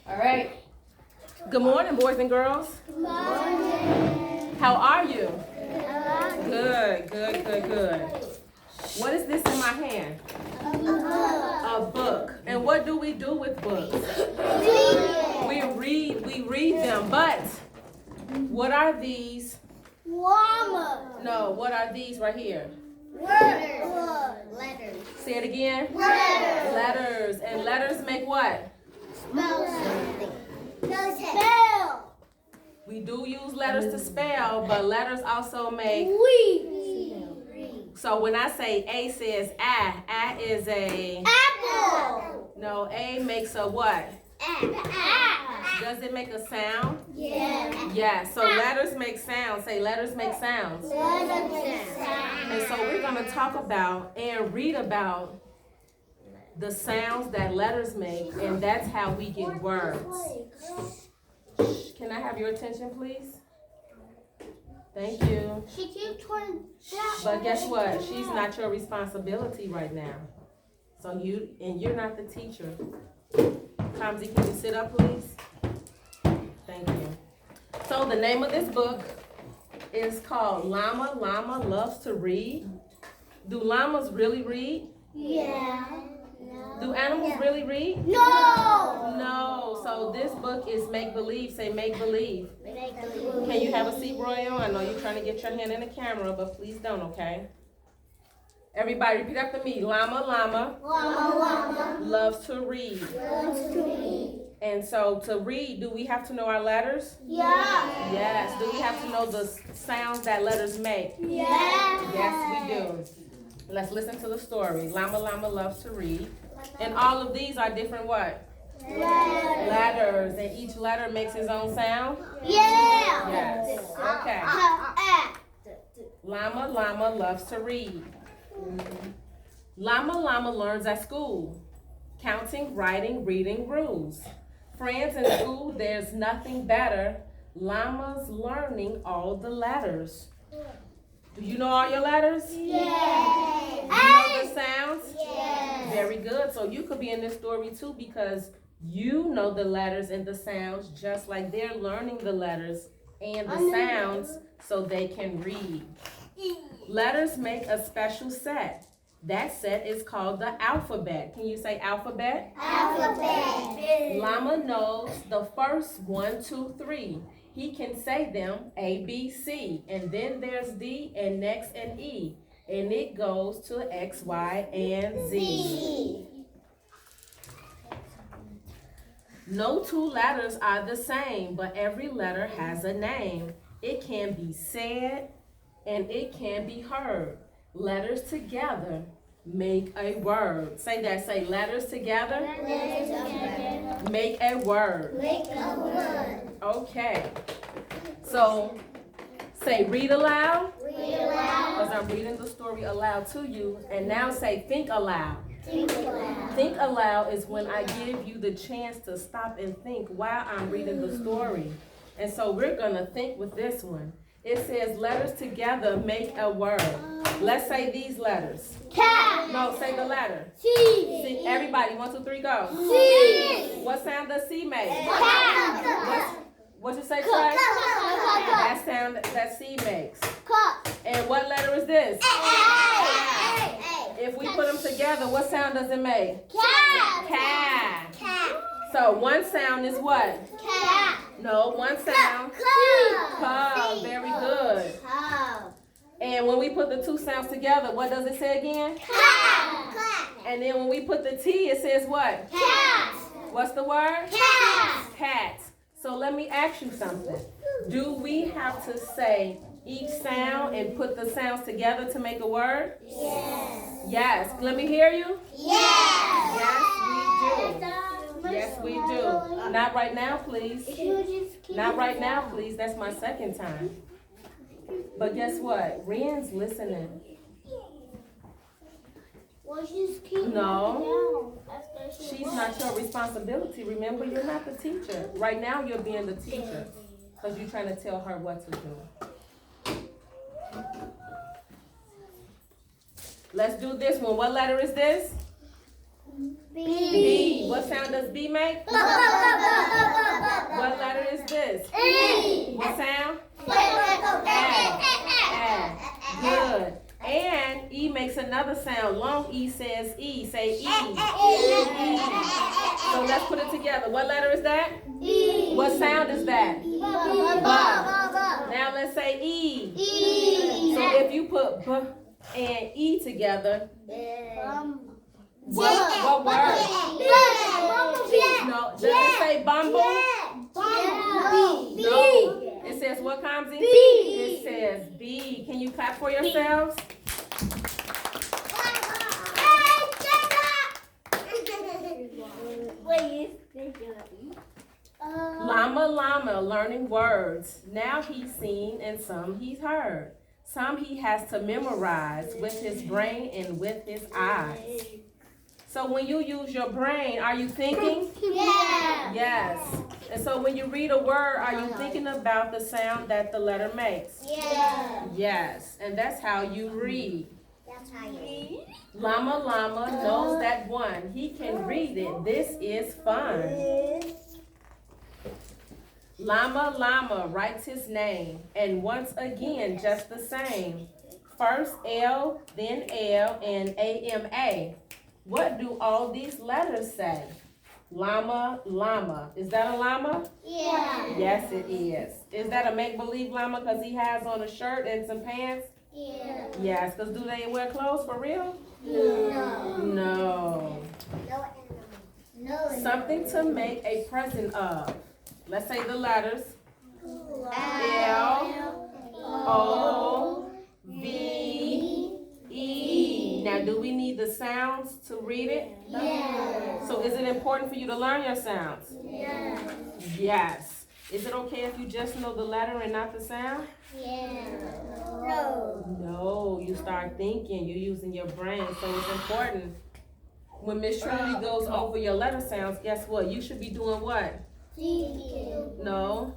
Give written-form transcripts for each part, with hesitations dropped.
All right. Good morning, boys and girls. Good morning. How are you? Good. Good. What is this in my hand? A book. And what do we do with books? We read them. But what are these? No, what are these right here? Letters. Say it again. Letters. And letters make what? Spell something. Spell. We do use letters to spell, but letters also make. So when I say A says I is a. Apple. No, A makes a what? Does it make a sound? Yeah. Yeah, so letters make sounds. Say letters make sounds. And so we're going to talk about and read about the sounds that letters make, and that's how we get words. Can I have your attention, please? Thank you. She keeps trying. But guess what? She's not your responsibility right now. So you're not the teacher. Tomsy, can you sit up, please? Thank you. So the name of this book is called Llama. Llama Loves to Read. Do llamas really read? Yeah. Do animals really read? No. No. So this book is make-believe. Say make-believe. Make-believe. Can you have a seat, Royal? I know you're trying to get your hand in the camera, but please don't, okay? Everybody repeat after me. Llama Llama. loves to read. Loves to read. And so to read, do we have to know our letters? Yeah. Yes. Do we have to know the sounds that letters make? Yeah. Yes, we do. Let's listen to the story. Llama loves to read. And all of these are different what? Letters. And each letter makes its own sound? Yeah. Yes. Okay. Llama loves to read. Llama learns at school. Counting, writing, reading rules. Friends in school, there's nothing better. Llama's learning all the letters. Do you know all your letters? Yeah. Do you know the sounds? Yeah. Very good. So you could be in this story too because you know the letters and the sounds just like they're learning the letters and the sounds so they can read. Letters make a special set. That set is called the alphabet. Can you say alphabet? Alphabet. Llama knows the first 1, 2, 3. He can say them A, B, C. And then there's D and next and E. And it goes to X, Y, and Z. No two letters are the same, but every letter has a name. It can be said and it can be heard. Letters together make a word. Say that. Say letters together. Make a word. Make a word. Okay. So say read aloud. Read aloud. Because I'm reading the story aloud to you. And now say think aloud. Think aloud. Think aloud is when I give you the chance to stop and think while I'm reading the story. And so we're going to think with this one. It says letters together make a word. Let's say these letters. Cat. No, say the letter. C. See, everybody, 1, 2, 3, go. C. What sound does C make? Cat. What you say, Trey? Cup. That sound that C makes. Cup. And what letter is this? A. If we put them together, what sound does it make? Cat. Cat. Cat. So one sound is what? Cat. No, one sound. Cup. Very good. Cup. And when we put the two sounds together, what does it say again? Cat. And then when we put the T, it says what? Cat. What's the word? Cat. Cat. So let me ask you something. Do we have to say each sound and put the sounds together to make a word? Yes. Yes. Let me hear you. Yes. Yes, we do. Not right now, please. Not right now, please. That's my second time. But guess what? Rian's listening. No. She's not your responsibility. Remember, you're not the teacher. Right now, you're being the teacher because you're trying to tell her what to do. Let's do this one. What letter is this? B. What sound does B make? What letter is this? What sound? A. Good. And E makes another sound. Long E says E. Say E. E. So let's put it together. What letter is that? What sound is that? Ba. Now let's say E. So if you put B and E together, what word? No, does it say bumble? No. It says what, Kamzi? It says B. Can you clap for yourselves? Llama, llama, learning words. Now he's seen and some he's heard. Some he has to memorize with his brain and with his eyes. So when you use your brain, are you thinking? Yes. And so when you read a word, are you thinking about the sound that the letter makes? Yes. And that's how you read. Llama, llama knows that one. He can read it. This is fun. Llama, llama writes his name. And once again, just the same. First L, then L, and AMA. What do all these letters say? Llama, llama. Is that a llama? Yes, it is. Is that a make-believe llama because he has on a shirt and some pants? Yes, because do they wear clothes for real? No. Something to make a present of. Let's say the letters. L, O, V, E. Now, do we need the sounds to read it? So is it important for you to learn your sounds? Yes. Is it okay if you just know the letter and not the sound? No, you start thinking, you're using your brain, so it's important. When Miss Trudy goes over your letter sounds, guess what? You should be doing what? No.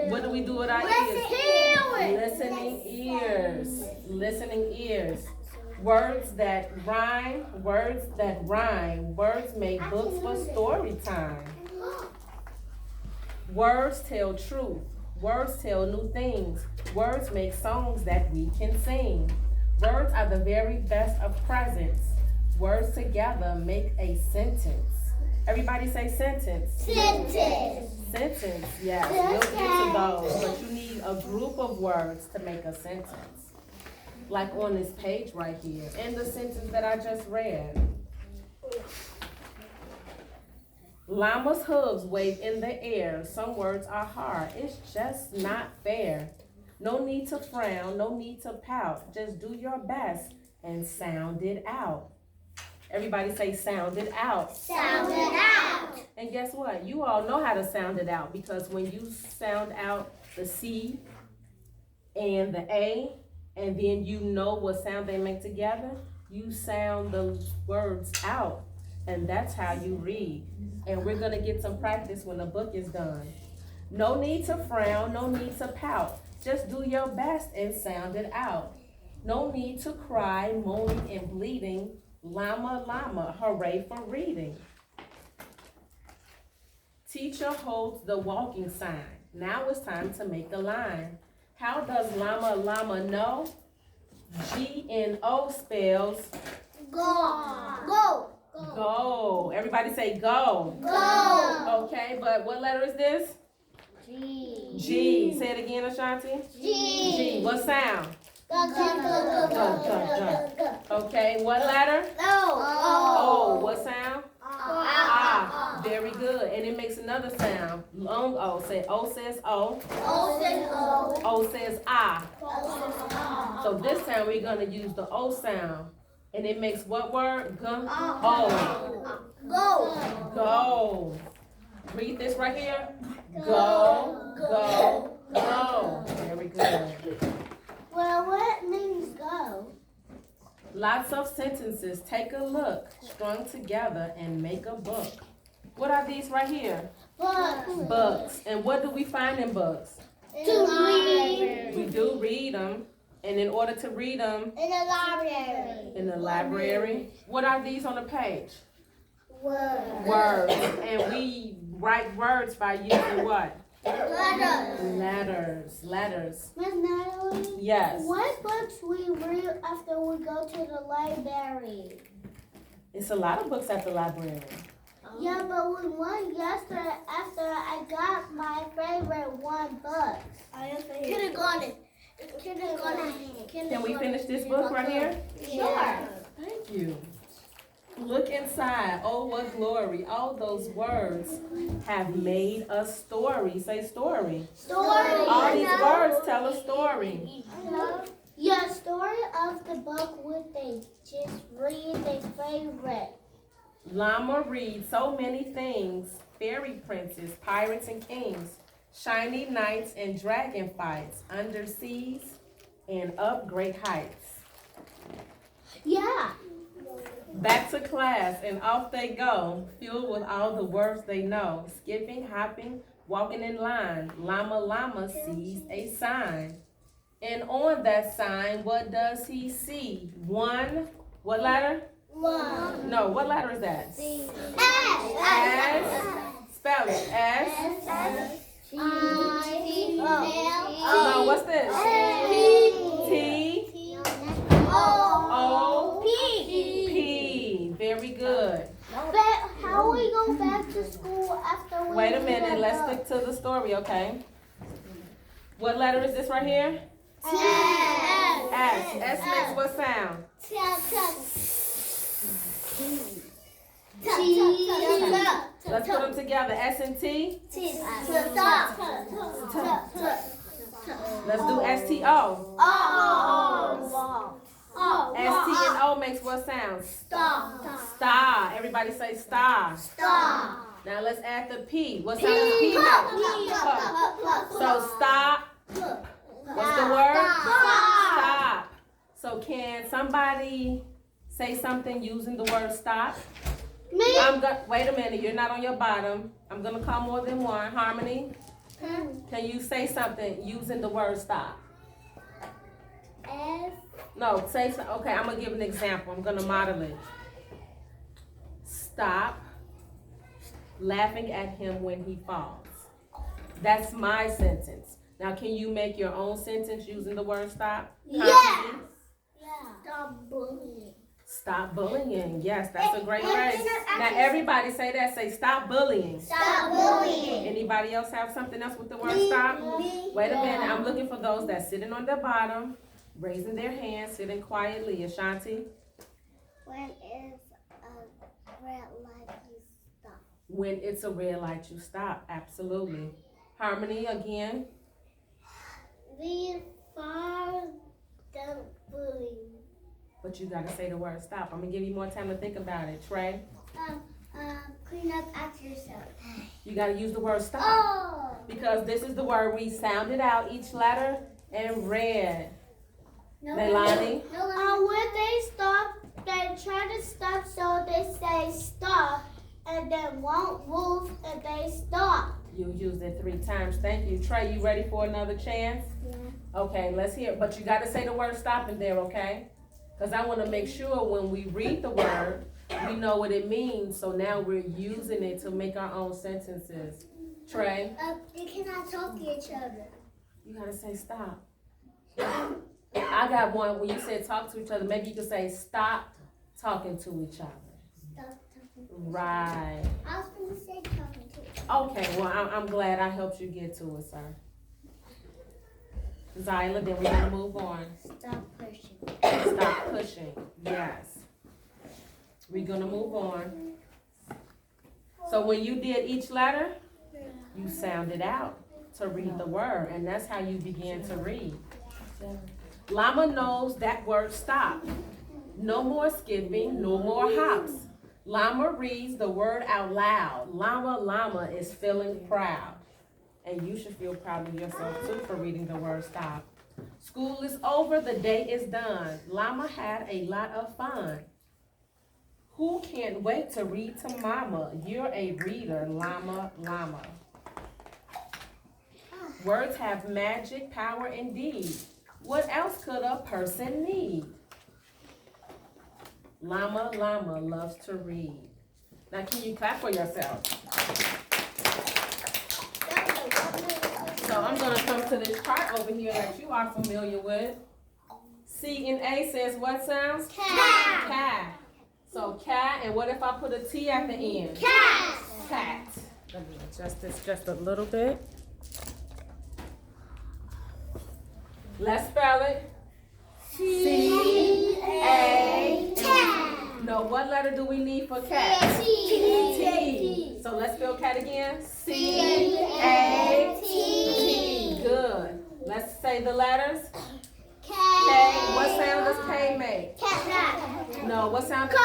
What do we do with our ears? Listening ears. Listening ears. Words that rhyme, words that rhyme. Words make books for story time. Words tell truth. Words tell new things. Words make songs that we can sing. Words are the very best of presents. Words together make a sentence. Everybody say sentence. Sentence, yes. We'll get to those, but you need a group of words to make a sentence. Like on this page right here, and the sentence that I just read. Llama's hooves wave in the air. Some words are hard. It's just not fair. No need to frown, no need to pout. Just do your best and sound it out. Everybody say sound it out. Sound it out. And guess what? You all know how to sound it out because when you sound out the C and the A, and then you know what sound they make together, you sound the words out. And that's how you read. And we're gonna get some practice when the book is done. No need to frown, no need to pout. Just do your best and sound it out. No need to cry, moaning and bleeding. Llama, llama, hooray for reading. Teacher holds the walking sign. Now it's time to make a line. How does llama, llama know? G-N-O spells Go. go. Everybody say go. Go. Okay, but what letter is this? G. Say it again, Ashanti. G. What sound? Okay, what letter? O. What sound? Ah. Very good. And it makes another sound. Long O. Say O says O. O says ah. So this time we're going to use the O sound. And it makes what word? Go. Go. Read this right here. Go, go, go. Very good. Well, what means go? Lots of sentences. Take a look. Strung together and make a book. What are these right here? Books. And what do we find in books? To read. We do read them. And in order to read them In the library. in the library, what are these on the page? Words. And we write words by using what? Letters. Miss Natalie? Yes. What books we read after we go to the library? It's a lot of books at the library. Yeah, but we went yesterday after I got my favorite one book. Kindergarten. Can we finish this book right here? Sure. Thank you. Look inside. Oh, what glory. All those words have made a story. Say story. Story. All these words tell a story. Yeah, story of the book would they just read their favorite. Llama reads so many things. Fairy princes, pirates and kings, shiny knights and dragon fights, under seas and up great heights. Yeah. Back to class and off they go, filled with all the words they know. Skipping, hopping, walking in line. Llama sees a sign. And on that sign, what does he see? One, what letter? One. No, what letter is that? S. Spell it. S. No, what's this? T. O. P. Very good. But how we go back to school after we Wait a read minute, that let's book? stick to the story, okay? What letter is this right here? S. S. S makes what sound? Let's put them together. S and T. Let's do S-T-O. S-T and O makes what sound? Star. Everybody say star. Now let's add the P. What sound does P make? So stop. What's the word? Stop. So can somebody say something using the word stop? Me? Wait a minute, you're not on your bottom. I'm gonna call more than one. Harmony, can you say something using the word stop? S. No, say so. Okay, I'm gonna give an example. I'm gonna model it. Stop laughing at him when he falls. That's my sentence. Now, can you make your own sentence using the word stop? Yes. Stop bullying. Stop bullying. Yes, that's a great phrase. Now, everybody say that. Say stop bullying. Stop bullying. Anybody else have something else with the word stop? Wait a minute. I'm looking for those that's sitting on the bottom, raising their hands, sitting quietly. Ashanti? When it's a red light, you stop. When it's a red light, you stop. Absolutely. Harmony again. We far the bullying. But you gotta say the word stop. I'm gonna give you more time to think about it. Trey, Clean up after yourself. you gotta use the word stop. Oh. Because this is the word we sounded out each letter and read. No, Leilani? when they stop, they try to stop, so they say stop, and then won't move, and they stop. You used it 3 times. Thank you. Trey, you ready for another chance? Yeah. Okay, let's hear it. But you gotta say the word stop in there, okay? Because I wanna make sure when we read the word, we know what it means. So now we're using it to make our own sentences. Trey, They cannot talk to each other. you gotta say stop. I got one. When you said talk to each other, maybe you could say stop talking to each other. Stop talking. Right. I was going to say talking to each other. Okay, well, I'm glad I helped you get to it, sir. Zyla, then we're gonna move on. Stop pushing. Stop pushing. Yes. We're gonna move on. So when you did each letter, you sounded out to read the word, and that's how you began to read. Llama knows that word stop. No more skipping, no more hops. Llama reads the word out loud. Llama is feeling proud. And you should feel proud of yourself too for reading the word stop. School is over, the day is done. Llama had a lot of fun. Who can't wait to read to mama? You're a reader, llama. Words have magic power indeed. What else could a person need? Llama loves to read. Now can you clap for yourself? So I'm gonna come to this part over here that you are familiar with. C and A says what sounds? Cat. Cat. So cat, and what if I put a T at the end? Cat. Cat. Let me adjust this just a little bit. Let's spell it. C-A. No, what letter do we need for cat? T. So let's spell cat again. C-A-T. Good. Let's say the letters. K. What sound does K make? Cat. No, what sound does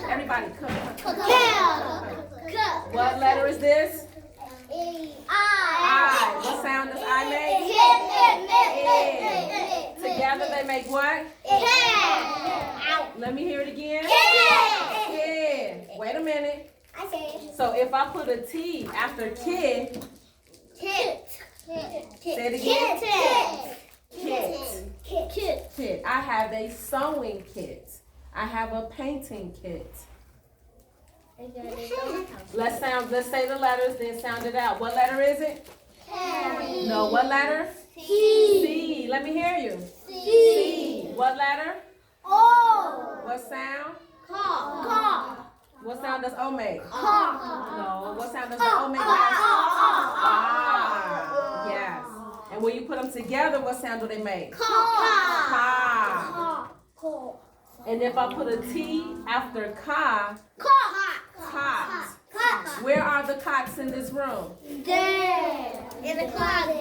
Everybody, What letter is this? I. What sound does I make? Together they make what? Let me hear it again. Kid. Wait a minute. So if I put a T after kid, say it again. Kit. I have a sewing kit. I have a painting kit. Let's say the letters, then sound it out. What letter is it? No, what letter? C. Let me hear you. C. What letter? What sound? What sound does O make? No, what sound does the O make? Ah. Yes. And when you put them together, what sound do they make? Ka. And if I put a T after ka, cot. Where are the cots in this room? There. In the closet.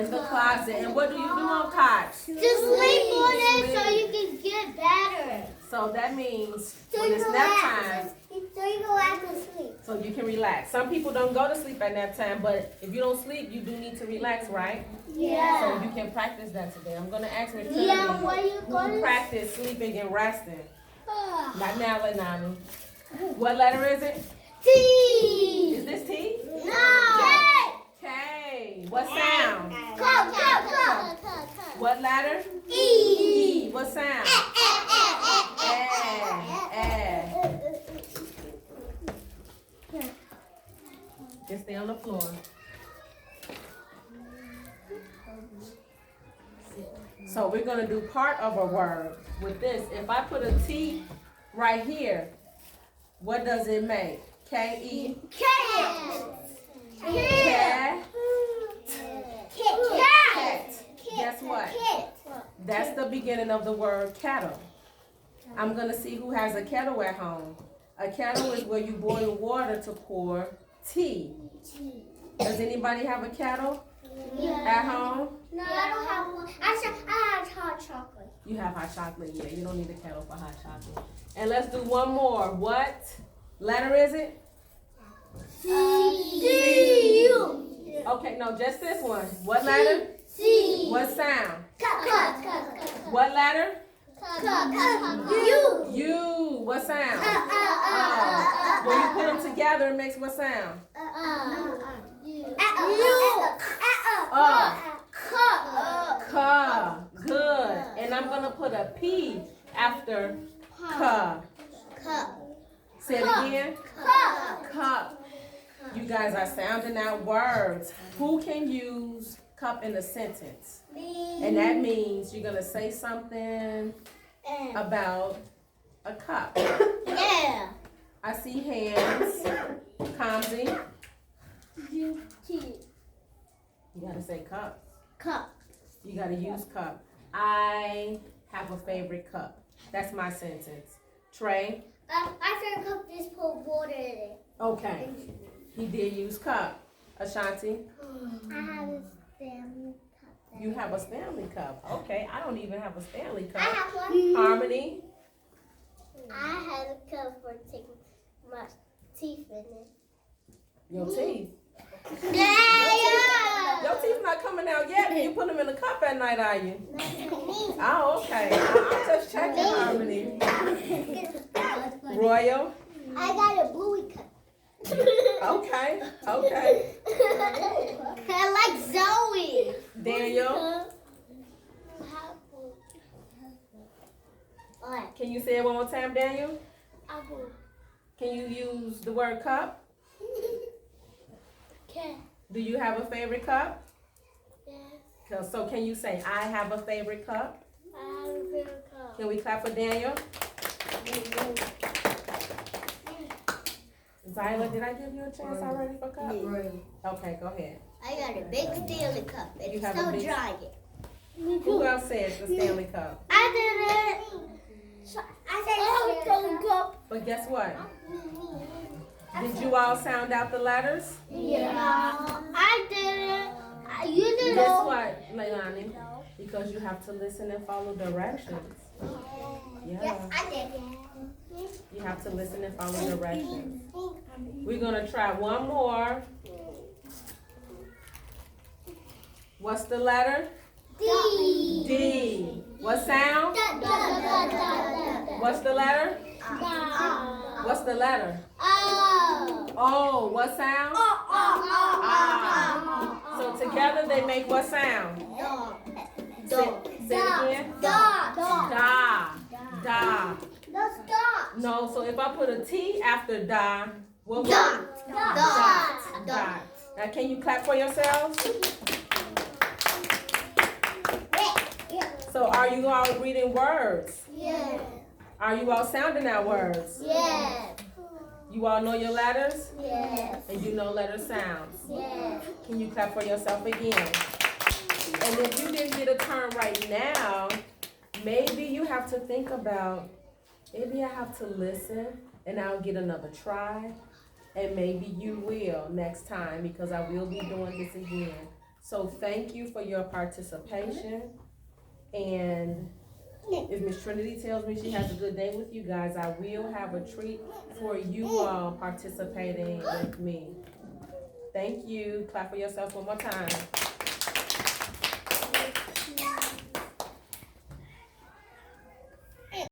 In the closet. And what do you do on cots? Just sleep on it so you can get better. So that means when it's nap time, So you go back to sleep. so you can relax. Some people don't go to sleep at nap time, but if you don't sleep, you do need to relax, right? Yeah. So you can practice that today. I'm going to ask Miss Trinity Yeah, where you who going? practice sleeping and resting. Not now, Lenami. What letter is it? T. Is this T? No. K. What sound? Come. What letter? E. What sound? Eh. Just stay on the floor. So we're going to do part of a word with this. If I put a T right here, what does it make? K-E? Cat. Cat. Cat. Guess what? That's the beginning of the word kettle. I'm going to see who has a kettle at home. A kettle is where you boil water to pour tea. Does anybody have a kettle at home? No, I don't have one. I have hot chocolate. You have hot chocolate, yeah. You don't need a kettle for hot chocolate. And let's do one more. What letter is it? C. Okay, no, just this one. What letter? C. What sound? Cut. What letter? U. U. What sound? When you put them together, it makes what sound? Ka. Good. And I'm going to put a P after ka. Say it again. Cup. You guys are sounding out words. Who can use cup in a sentence? And that means you're going to say something about a cup. Yeah. I see hands. Kamzi. You got to say cup. Cup. You got to use cup. I have a favorite cup. That's my sentence. Trey. My favorite cup just put water in it. Okay. He did use cup. Ashanti. I have a Stanley cup. You have a Stanley cup. Okay. I don't even have a Stanley I cup. have one. Harmony. I have a cup for taking my teeth in it. Your teeth. Yeah. Your teeth not coming out yet. You put them in a cup at night, are you? Oh, okay. I'm just checking, Harmony. Royal. I got a bluey cup. Okay. I like Zoe. Daniel. What? Can you say it one more time, Daniel? Apple. Can you use the word cup? Can. Do you have a favorite cup? Yes. So can you say, I have a favorite cup? I have a favorite cup. Can we clap for Daniel? Zyla, did I give you a chance already for cup? Okay, go ahead. I got a big Stanley Cup. You It's have a so big- dry. Who else says the Stanley Cup? I did it. I said Stanley Cup. But guess what? Did you all sound out the letters? Yeah. I did it. You did it. Guess what, Leilani? Because you have to listen and follow directions. Yeah, I did. you have to listen and follow directions. We're gonna try one more. What's the letter? D. D. What sound? What's the letter? What's the letter? O. What sound? Ah. So together they make what sound? Say it again. Da. Da. No, so if I put a T after da, what would it? Dot. Now can you clap for yourselves? So are you all reading words? Yes. Are you all sounding out words? Yes. You all know your letters? Yes. And you know letter sounds. Yes. Can you clap for yourself again? And if you didn't get a turn right now, maybe you have to think about, maybe I have to listen and I'll get another try. And maybe you will next time because I will be doing this again. So thank you for your participation. And if Miss Trinity tells me she has a good day with you guys, I will have a treat for you all participating with me. Thank you. Clap for yourself one more time.